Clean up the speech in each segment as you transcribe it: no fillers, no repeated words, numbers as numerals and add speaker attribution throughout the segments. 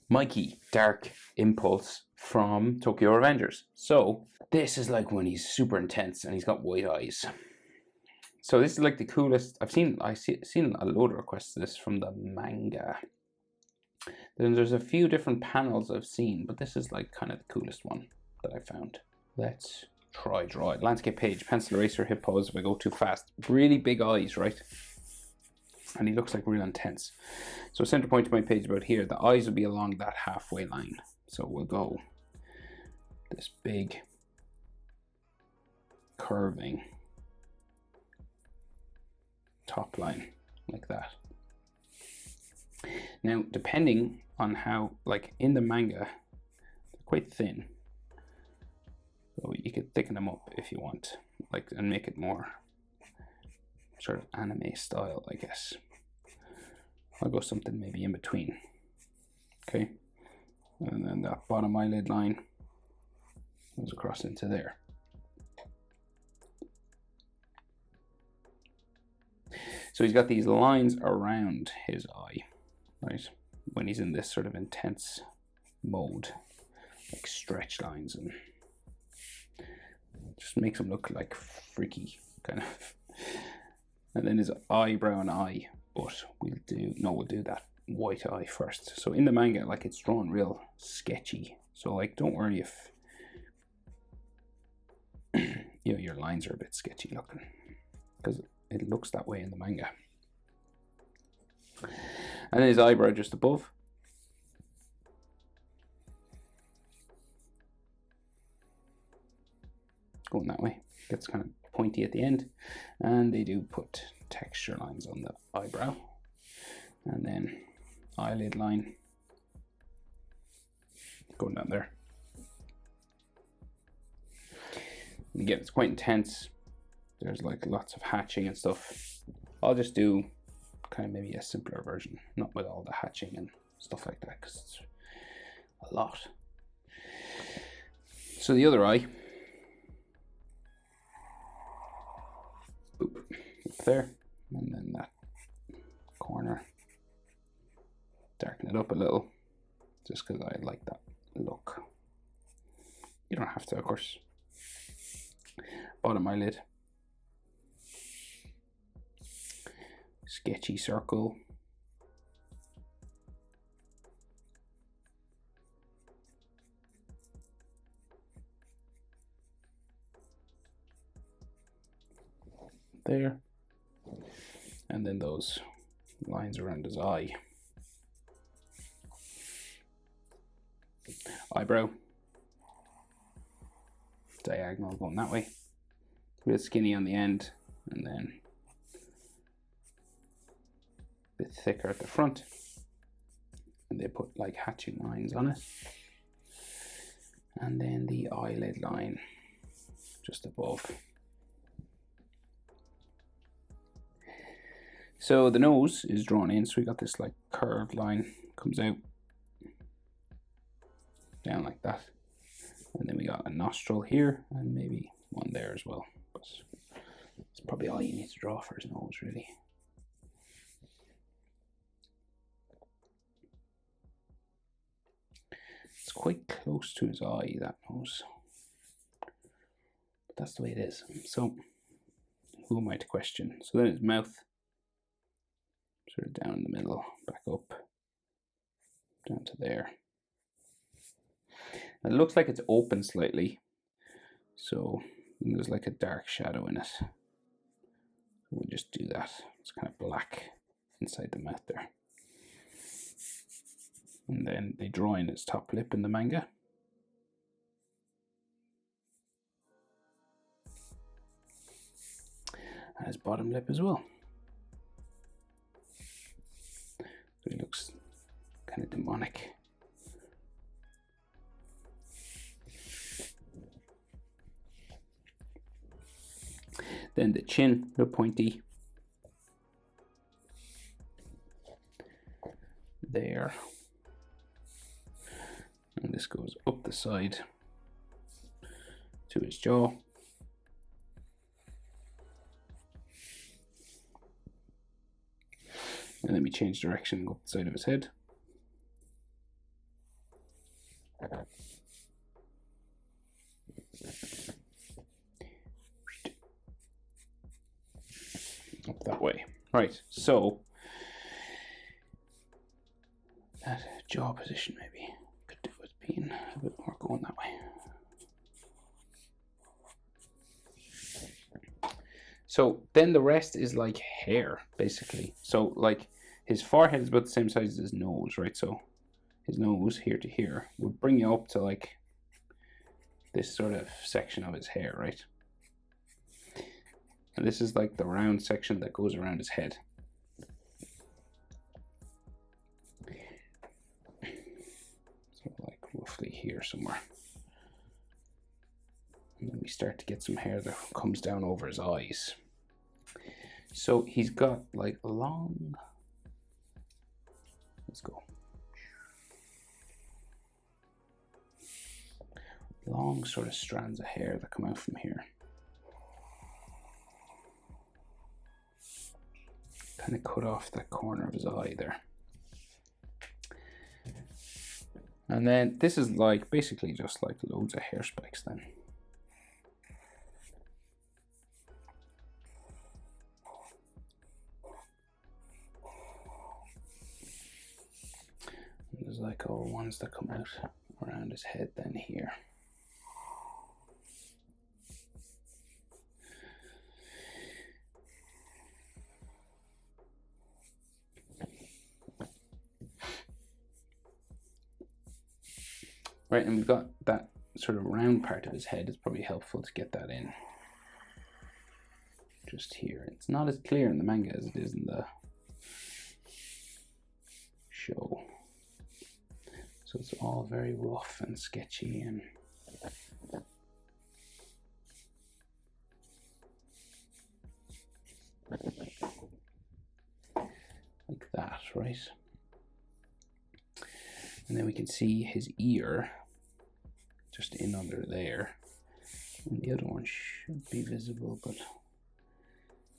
Speaker 1: Mikey, Dark Impulse from Tokyo Revengers. So this is like when he's super intense and he's got white eyes. So this is like the coolest. I've seen a load of requests to this from the manga. Then there's a few different panels I've seen, but this is like kind of the coolest one that I found. Let's try draw it. Landscape page, pencil eraser, hip pose if I go too fast. Really big eyes, right? And he looks like real intense. So center point of my page about here, the eyes will be along that halfway line. So we'll go this big curving top line like that. Now, depending on how, like in the manga, they're quite thin. So you could thicken them up if you want, like, and make it more sort of anime style, I guess. I'll go something maybe in between. Okay, and then that bottom eyelid line goes across into there. So he's got these lines around his eye, right? When he's in this sort of intense mode, like stretch lines, and just makes him look like freaky, kind of. And then his eyebrow and eye, but we'll do that white eye first. So in the manga, like, it's drawn real sketchy. So like, don't worry if you know, your lines are a bit sketchy looking, because it looks that way in the manga. And then his eyebrow just above. Going that way. Gets kind of pointy at the end. And they do put texture lines on the eyebrow. And then eyelid line going down there. And again, it's quite intense. There's like lots of hatching and stuff. I'll just do kind of maybe a simpler version, not with all the hatching and stuff like that, because it's a lot. So the other eye, boop, up there, and then that corner, darken it up a little, just because I like that look. You don't have to, of course. Bottom eyelid, sketchy circle, there, and then those lines around his eye. Eyebrow, diagonal going that way, a bit skinny on the end, and then a bit thicker at the front, and they put like hatching lines on it. And then the eyelid line just above. So the nose is drawn in, so we got this like curved line, comes out down like that, and then we got a nostril here and maybe one there as well, but it's probably all you need to draw for his nose, really. It's quite close to his eye, that nose, but that's the way it is. So who am I to question? So then his mouth, sort of down in the middle, back up, down to there. And it looks like it's open slightly, so there's like a dark shadow in it. We'll just do that. It's kind of black inside the mouth there. And then they draw in his top lip in the manga. And his bottom lip as well. So he looks kind of demonic. Then the chin, the pointy. There. And this goes up the side to his jaw. And then we change direction and go up the side of his head. Up that way. Right, so that jaw position maybe could do with being a bit more going that way. So then the rest is like hair, basically. So like his forehead is about the same size as his nose, right? So his nose here to here would bring you up to like this sort of section of his hair, right? And this is like the round section that goes around his head. So like roughly here somewhere. And then we start to get some hair that comes down over his eyes. So he's got like long, let's go. Long sort of strands of hair that come out from here. Kind of cut off that corner of his eye there. And then this is like basically just like loads of hair spikes then. And there's like all ones that come out around his head then here. Right, and we've got that sort of round part of his head. It's probably helpful to get that in. Just here. It's not as clear in the manga as it is in the show. So it's all very rough and sketchy and like that, right? And then we can see his ear just in under there. And the other one should be visible, but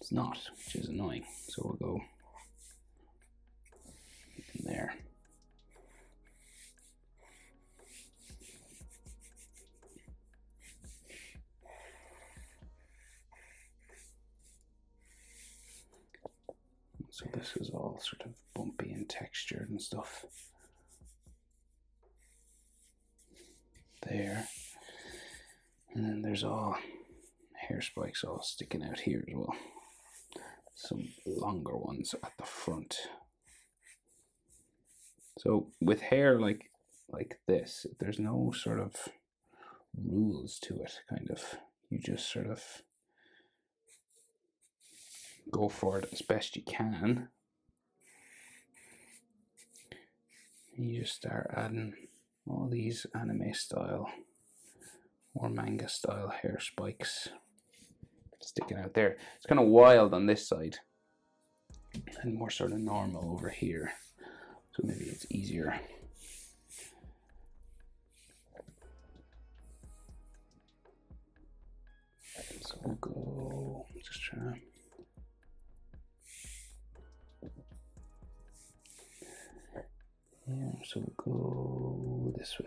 Speaker 1: it's not, which is annoying. So we'll go in there. So this is all sort of bumpy and textured and stuff. There. And then there's all hair spikes all sticking out here as well. Some longer ones at the front. So with hair like this, there's no sort of rules to it, kind of. You just sort of go for it as best you can. And you just start adding all these anime style or manga style hair spikes sticking out there. It's kind of wild on this side and more sort of normal over here. So maybe it's easier. So we'll go, just try. Yeah, so we'll go this way.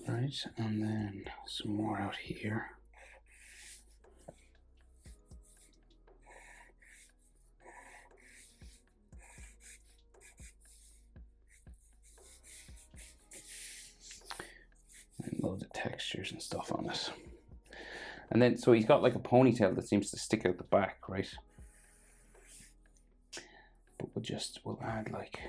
Speaker 1: Right, and then some more out here. And loads of textures and stuff on it. And then, so he's got like a ponytail that seems to stick out the back, right? But we'll add like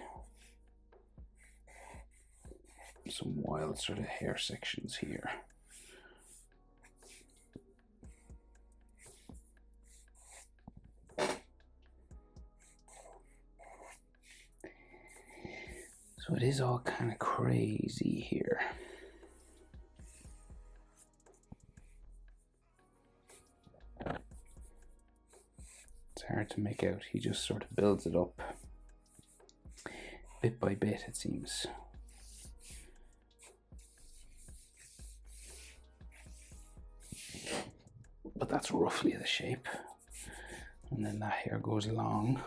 Speaker 1: some wild sort of hair sections here. So it is all kind of crazy here. hard to make out. He just sort of builds it up bit by bit, it seems. But that's roughly the shape. And then that hair goes long.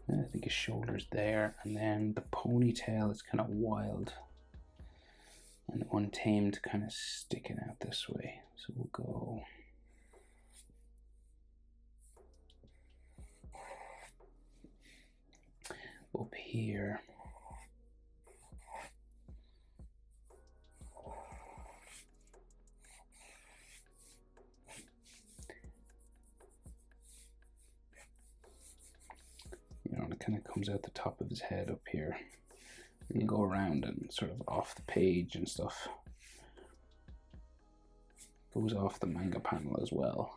Speaker 1: And I think his shoulder's there, and then the ponytail is kind of wild and untamed, kind of sticking out this way. So we'll go up here. You know, and it kind of comes out the top of his head up here. You can go around and sort of off the page and stuff. Goes off the manga panel as well.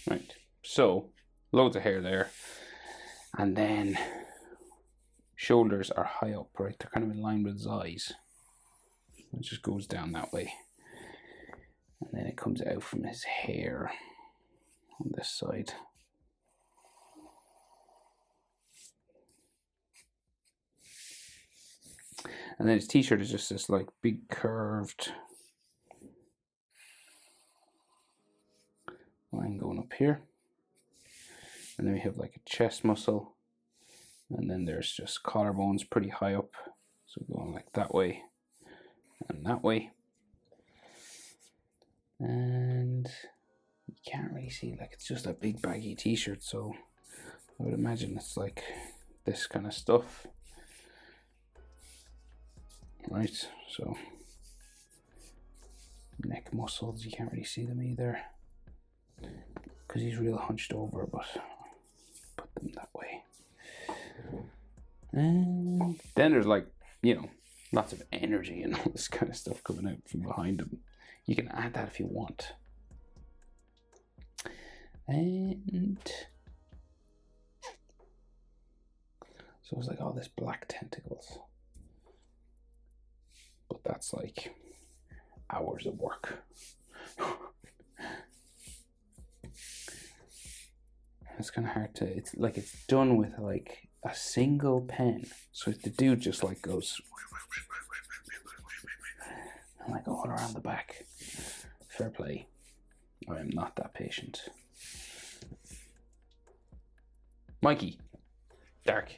Speaker 1: Right, so loads of hair there, and then shoulders are high up, right? They're kind of in line with his eyes. It just goes down that way, and then it comes out from his hair on this side. And then his t-shirt is just this like big curved line going up here, and then we have like a chest muscle, and then there's just collarbones pretty high up, so going like that way and that way, and you can't really see, like it's just a big baggy t-shirt, so I would imagine it's like this kind of stuff, right? So neck muscles, you can't really see them either because he's real hunched over, but put them that way. And then there's like, you know, lots of energy and all this kind of stuff coming out from behind him. You can add that if you want. And so it's like all this black tentacles, but that's like hours of work. It's kind of hard to, it's like it's done with like a single pen. So the dude just like goes and like all around the back. Fair play. I am not that patient. Mikey, Dark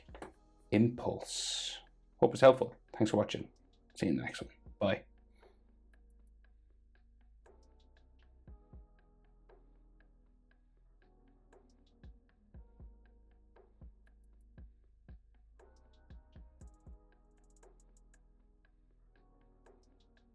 Speaker 1: Impulse. Hope it's helpful. Thanks for watching. See you in the next one. Bye.